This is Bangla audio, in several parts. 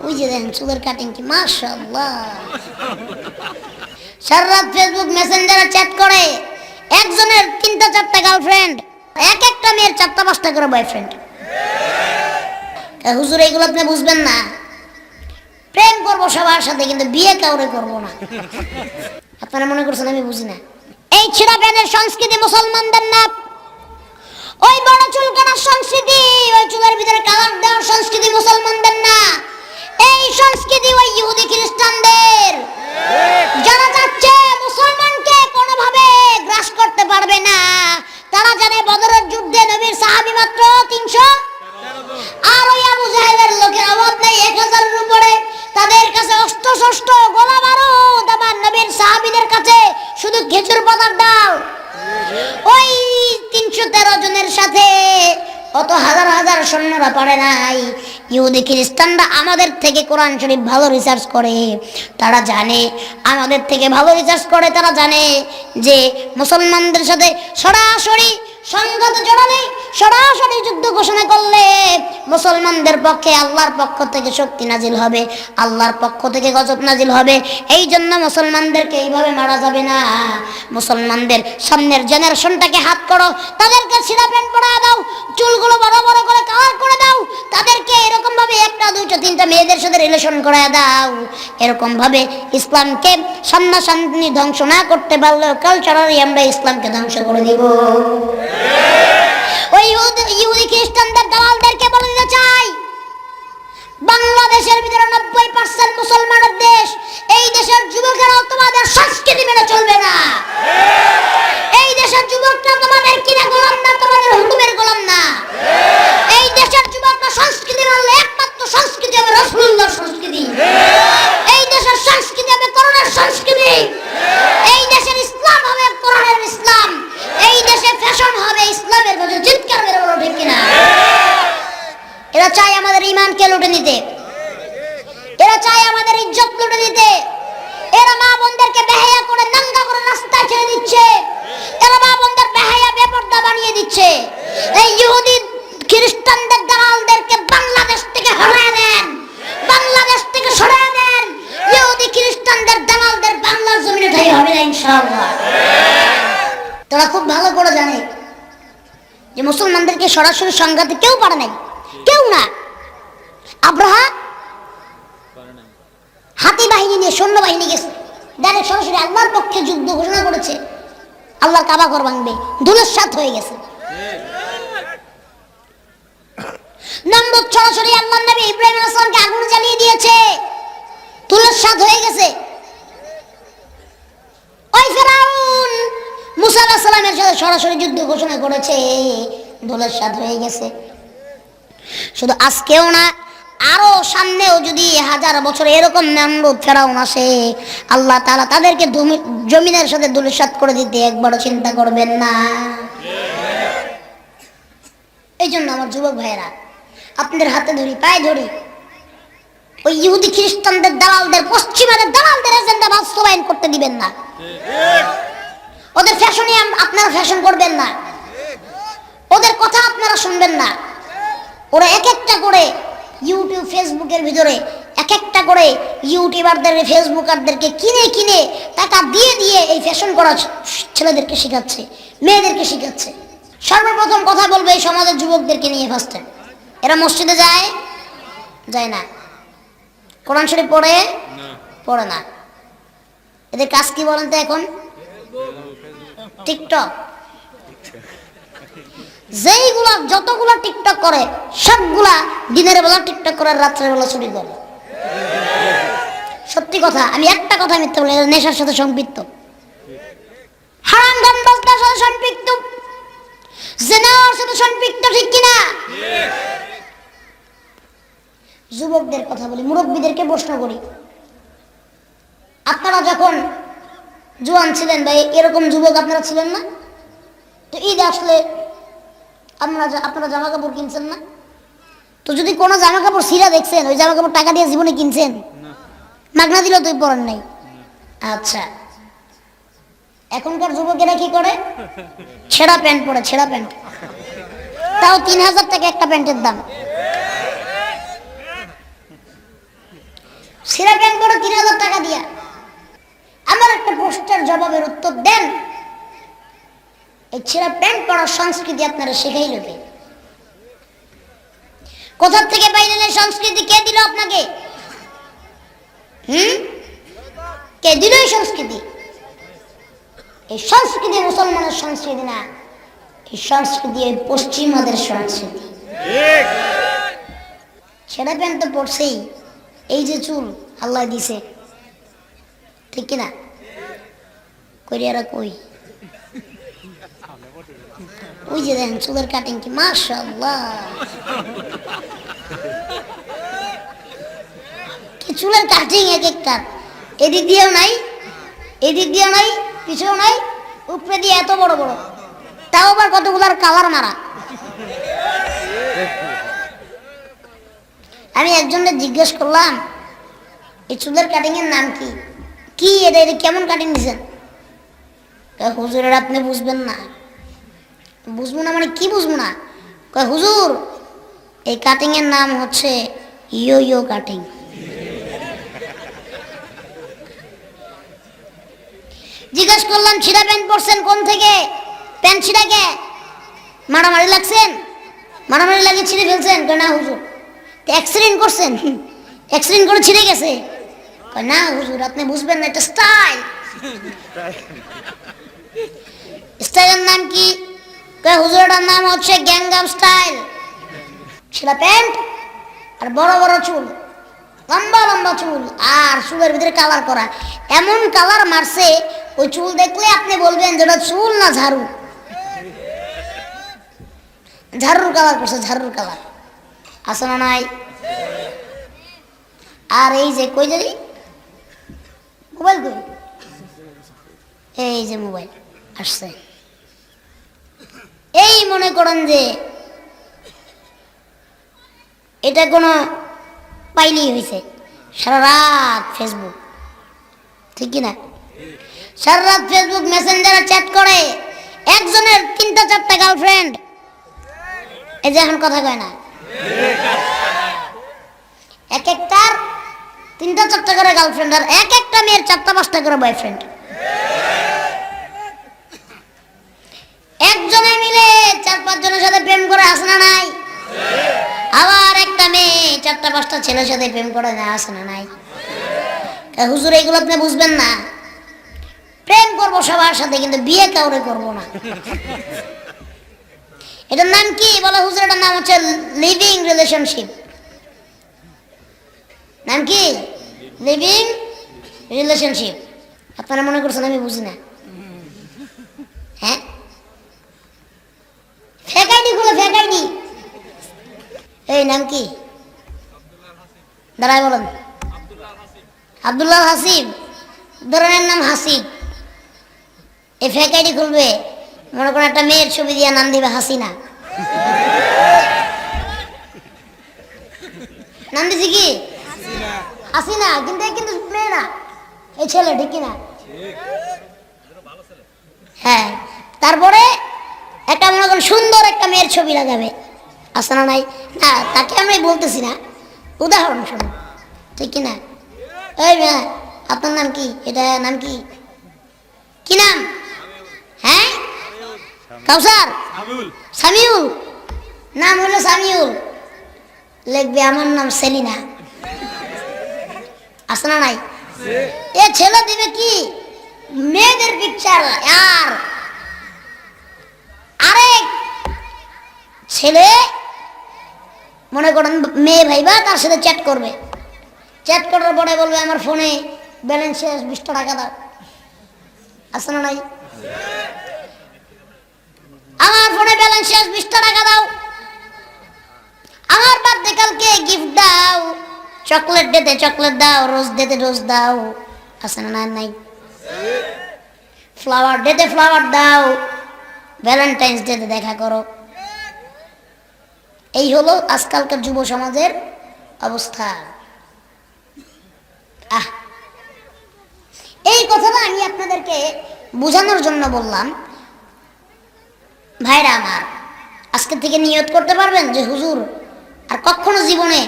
ওই যে দেখেন চুলের কাটিং কি মাশাআল্লাহ। সারা রাত ফেসবুক মেসেঞ্জারে চ্যাট করে, একজনের 3টা-4টা গার্লফ্রেন্ড, এক একটা মেয়ের 4টা-5টা করে বয়ফ্রেন্ড। হুজুর এইগুলো আপনি বুঝবেন না, প্রেম করবো সবার সাথে কিন্তু বিয়ে কাউরে করবো না। আপনারা মনে করছেন আমি বুঝি না? এই ছিঁড়া প্যানের সংস্কৃতি মুসলমানদের না, ওই বড় চুল কাটার সংস্কৃতি, ওই চুলের ভিতরে কালার দেওয়ার সংস্কৃতি মুসলমানদের না। এই সংস্কৃতি ওই ইহুদি খ্রিস্টানদের। যারা চাচ্ছে মুসলমানকে কোনোভাবে গ্রাস করতে পারবে না, তারা জানে বদরের যুদ্ধে নবীর সাহাবী মাত্র 300, আর ওই আবু জাহেলের লোকের অভাব নেই 1000-এর উপরে। তাদের কাছে অস্ত্র শস্ত্র গোলা বারুদ, আমার নবীর সাহাবীদের কাছে শুধু খেজুর পাতার ডাল। ওই 313 জনের সাথে অত হাজার হাজার সৈন্যরা পারে নাই। ইহুদি খ্রিস্টানরা আমাদের থেকে কোরআন শরীফ ভালো রিসার্চ করে, তারা জানে আমাদের থেকে ভালো রিসার্চ করে, তারা জানে যে মুসলমানদের সাথে সরাসরি সংঘাত জড়ালে, সরাসরি যুদ্ধ ঘোষণা করলে মুসলমানদের পক্ষে আল্লাহর পক্ষ থেকে শক্তি নাজিল হবে, আল্লাহর পক্ষ থেকে গজব নাজিল হবে। এই জন্য মুসলমানদেরকে এইভাবে মারা যাবে না। মুসলমানদের সামনের জেনারেশনটাকে হাত করো, তাদেরকে ছিঁড়া প্যান্ট পরা দাও, চুলগুলো বড় বড় করে কালার করে দাও, তাদেরকে এরকম ভাবে 1টা 2টা 3টা মেয়েদের সাথে রিলেশন করে দাও। এরকম ভাবে ইসলামকে সামনাসামনি ধ্বংস না করতে পারলেও কালচারালি আমরা ইসলামকে ধ্বংস করে দিব। ওই ইহুদি খ্রিস্টানদের দালালদেরকে বলে দিতে চাই, বাংলাদেশের ভিতরে 90% মুসলমানের দেশ। এই দেশের যুবকেরা তোমাদের সংস্কৃতি মেনে চলবে না। এই দেশের যুবকরা তোমাদের কিনা গোলাম না, তোমাদের হুকুমের গোলাম না। এই দেশের যুবকরা সংস্কৃতি মানলে একমাত্র সংস্কৃতি হবে রাসূলুল্লাহর সংস্কৃতি। এই দেশের সংস্কৃতি হবে কোরআনের সংস্কৃতি। এই দেশের ইসলাম হবে কোরআনের ইসলাম। এই দেশে ফ্যাশন হবে ইসলামের মধ্যে। চিৎকার মেরে বলো ঠিক কিনা? এরা চায় আমাদের ঈমানকে লুটে নিতে, এরা চায় আমাদের ইজ্জত লুটে নিতে। এরা মা বোনদেরকে বেহায়া করে নাঙ্গা করে রাস্তায় ছেড়ে দিচ্ছে, এরা মা বোনদের বেহায়া বেপরদা বানিয়ে দিচ্ছে। এই ইহুদি খ্রিস্টানদের দালালদেরকে বাংলাদেশ থেকে হটায় দেন, বাংলাদেশ থেকে সরিয়ে দেন। ইহুদি খ্রিস্টানদের দালালদের বাংলার জমিনে ঠাই হবে না ইনশাআল্লাহ। তারা খুব ভালো করে জানে যে মুসলমানদেরকে সরাসরি সংঘাতে কেউ পারে নাই, কেউ না। আব্রাহা হাতি বাহিনী নিয়ে সৈন্যবাহিনী গেছে, ডাইরেক্ট সরাসরি আল্লাহর পক্ষে যুদ্ধ ঘোষণা করেছে। আল্লাহর কাবা ঘর ভাঙবে, ধুলিস্যাৎ হয়ে গেছে। নমরুদ সরাসরি আল্লাহর নবী ইব্রাহিম আলাইহিস সালামকে আগুন জ্বালিয়ে দিয়েছে, ধুলিস্যাৎ হয়ে গেছে। ওই ফেরাউন মুসা আলাইহিস সালামের সাথে সরাসরি যুদ্ধ ঘোষণা করেছে, ধুলিস্যাৎ হয়ে গেছে। শুধু আজকেও না, আরো সামনেও যদি 1000 বছর এরকম নমরুদ ফেরাউন আসে, আল্লাহ তাআলা তাদেরকে জমিনের সাথে ধুলিস্যাৎ করে দিতে একবারও চিন্তা করবেন না। এই জন্য আমার যুবক ভাইয়েরা, আপনাদের হাতে ধরি, পায়ে ধরি, ওই ইহুদি খ্রিস্টানদের দালালদের, পশ্চিমাদের দালালদের এজেন্ডা বাস্তবায়ন করতে দিবেন না। ওদের ফ্যাশনে আপনারা ফ্যাশন করবেন না, ওদের কথা আপনারা শুনবেন না। ওরা এক একটা করে ইউটিউব ফেসবুকের ভিতরে এক একটা করে ইউটিউবারদের ফেসবুকারদেরকে কিনে কিনে টাকা দিয়ে দিয়ে এই ফ্যাশন করা ছেলেদেরকে শেখাচ্ছে, মেয়েদেরকে শেখাচ্ছে। সর্বপ্রথম কথা বলবো এই সমাজের যুবকদেরকে নিয়ে। ফার্স্টে এরা মসজিদে যায় যায় না, কোরআন শরীফ পড়ে না। এদের কাজ কি বলেন তো এখন? টিকটক। যেইগুলা যতগুলা টিকটক করে সবগুলা দিনের বেলা টিকটক করে, রাত্রের বেলা চুরি করে। সত্যি কথা, আমি একটা কথা মিথ্যা বলি, নেশার সাথে সম্পৃক্ত, হারাম গান বাজনার সাথে সম্পৃক্ত, জিনার সাথে সম্পৃক্ত, ঠিক কিনা? যুবকদের কথা বলি, মুরব্বীদেরকে প্রশ্ন করি, আপনারা যখন জোয়ান ছিলেন ভাই, এরকম যুবক আপনারা ছিলেন না? তো ঈদ আসলে আপনারা জামা কাপড় কিনছেন না? তো যদি কোনো জামা কাপড় ছিঁড়া দেখছেন, ওই জামা কাপড় টাকা দিয়ে জীবনে কিনছেন? মাগনা দিল তুই পরেন নাই। আচ্ছা, এখনকার যুবকেরা কি করে? ছেঁড়া প্যান্ট পরে, ছেঁড়া প্যান্ট, তাও 3000 টাকা একটা প্যান্টের দাম। ছিঁড়া প্যান্ট পরো 3000 টাকা দিয়া। আমার একটা প্রশ্নের জবাবের উত্তর দেন, এই ছিঁড়া প্যান্ট পরার সংস্কৃতি আপনারা শেখাইল কে? কোথা থেকে পাইলেন এই সংস্কৃতি? কে দিল আপনাকে? কে দিল এই সংস্কৃতি? এই সংস্কৃতি মুসলমানের সংস্কৃতি না, এই সংস্কৃতি এই পশ্চিমাদের সংস্কৃতি। ছেঁড়া প্যান্ট তো পড়ছেই, এই যে চুল আল্লাহ দিছে, ঠিক কিনা? করিয়ারা কই, ওই যে দেখেন চুলের কাটিং কি মাশাআল্লাহ, কি চুলের কাটিং এক একটা, এদিক দিয়েও নাই, এদিক দিয়েও নাই, পিছেও নাই, উপরে দিয়ে এত বড় বড়, তাও আবার কতগুলার কালার মারা। আমি একজনকে জিজ্ঞেস করলাম এই চুলের কাটিং এর নাম কি, কি এটা, এটা কেমন কাটিং দিছেন? হুজুরের আপনি বুঝবেন না। বুঝবো না মানে কি বুঝবো না? হুজুর এই কাটিং এর নাম হচ্ছে ইয়ো ইয়ো কাটিং। জিজ্ঞেস করলাম ছিঁড়া প্যান্ট পরছেন কোন থেকে? প্যান্ট ছিঁড়া কে? মারামারি লাগছেন? মারামারি লাগিয়ে ছিঁড়ে ফেলছেন? না হুজুর। অ্যাক্সিডেন্ট করছেন? অ্যাক্সিডেন্ট করে ছিঁড়ে গেছে? না হুজুর আপনি বুঝবেন না, এটা স্টাইল। স্টাইলের নাম কি? হুজুরের নাম হচ্ছে গ্যাংগাম স্টাইল। ছিঁড়া প্যান্ট আর বড় বড় চুল, লম্বা লম্বা চুল, আর চুলের ভিতরে কালার করা, এমন কালার মারছে ওই চুল দেখলে আপনি বলবেন যেটা চুল না ঝাড়ু। ঝাড়ুর কালার করছে, ঝাড়ুর কালার। আছে না নাই? আর এই যে কই জানি মোবাইল, কই এই যে মোবাইল আসছে, এই মনে করেন যে এটা কোনো পাইলেই হয়েছে, সারা রাত ফেসবুক, ঠিক কিনা? সারা রাত ফেসবুক মেসেঞ্জারে চ্যাট করে, একজনের 3টা 4টা গার্লফ্রেন্ড। এই যে এখন কথা কয় না, এক একটার 3টা 4টা করে গার্লফ্রেন্ড, আর এক একটা মেয়ের 4টা 5টা করে বয়ফ্রেন্ড। একজনে মিলে 4-5 জনের সাথে প্রেম করে, আসে না নাই? আবার একটা মেয়ে 4টা 5টা ছেলের সাথে প্রেম করে না, আসে না নাই? হুজুর এগুলো আপনি বুঝবেন না। প্রেম করবো সবার সাথে, কিন্তু বিয়ে কাউরে করবো না। এটার নাম কি বলে হুজুর? এটার নাম হচ্ছে লিভিং রিলেশনশিপ। নাম কি? Living relationship. আপনারা মনে করছেন আমি বুঝি না? হ্যাঁ, ফেক আইডি খুলে, ফেক আইডি। এই নাম কি? দাঁড়ায় বলেন। আব্দুল্লাহ হাসিব, ধরনের নাম হাসিব। এই ফেক আইডি খুলবে, মনে করেন একটা মেয়ের ছবি দিয়ে নাম দিবে হাসিনা। নাম দিছি কি? হাসিনা, কিন্তু কিন্তু মেয়ে না, এই ছেলে, ঠিক কিনা? হ্যাঁ, তারপরে একটা মনে করেন সুন্দর একটা মেয়ের ছবি লাগাবে, আছে না নাই? না, তাকে আমি বলতেছি না, উদাহরণ শুনুন, ঠিক কিনা? এই মেয়ে, আপনার নাম কি? এটা নাম কি? কি নাম? হ্যাঁ, কাউসার, সামিউল। নাম হলো সামিউল, লিখবে আমার নাম সেলিনা, আছে না নাই? এ ছেলে দিবে কি মেয়েদের পিকচার, আর আরেক ছেলে মনে করেন মেয়ে ভাইবা তার সাথে চ্যাট করবে, চ্যাট করার পরে বলবে আমার ফোনে ব্যালেন্স শেষ, 20টা টাকা দাও, আছে না নাই? আমার ফোনে ব্যালেন্স শেষ, 20টা টাকা দাও। আমার বার্থডে কালকে, গিফট দাও। চকলেট ডেতে চকলেট দাও, রোজ ডেতে রোজ দাও, আছে না নাই? ফ্লাওয়ার ডেতে ফ্লাওয়ার দাও, ভ্যালেন্টাইন্স ডেতে দেখা করো। এই হলো আজকালকার যুব সমাজের অবস্থা। এই কথাটা আমি আপনাদেরকে বোঝানোর জন্য বললাম। ভাইরা আমার, আজকে থেকে নিয়ত করতে পারবেন যে হুজুর আর কখনো জীবনে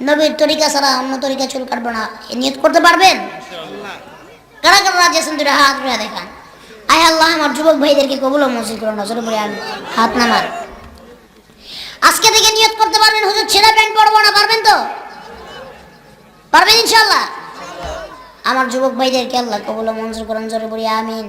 নবীর তরিকা ছাড়া অন্য তরিকা চুল কাটবো না, এ নিয়ত করতে পারবেন? কারা কারা রাজি আছেন দুটো হাত উঠে দেখান। আয় আল্লাহ আমার যুবক ভাইদেরকে কবুল ও মঞ্জুর করুন, নজরে পড়ে আমি হাত নামান। আজকে থেকে নিয়ত করতে পারবেন হুজুর ছেঁড়া প্যান্ট পরবো না, পারবেন তো? পারবেন ইনশাআল্লাহ? আমার যুবক ভাইদেরকে আল্লাহ কবুল ও মঞ্জুর করুন, জোরে পড়ি আমিন।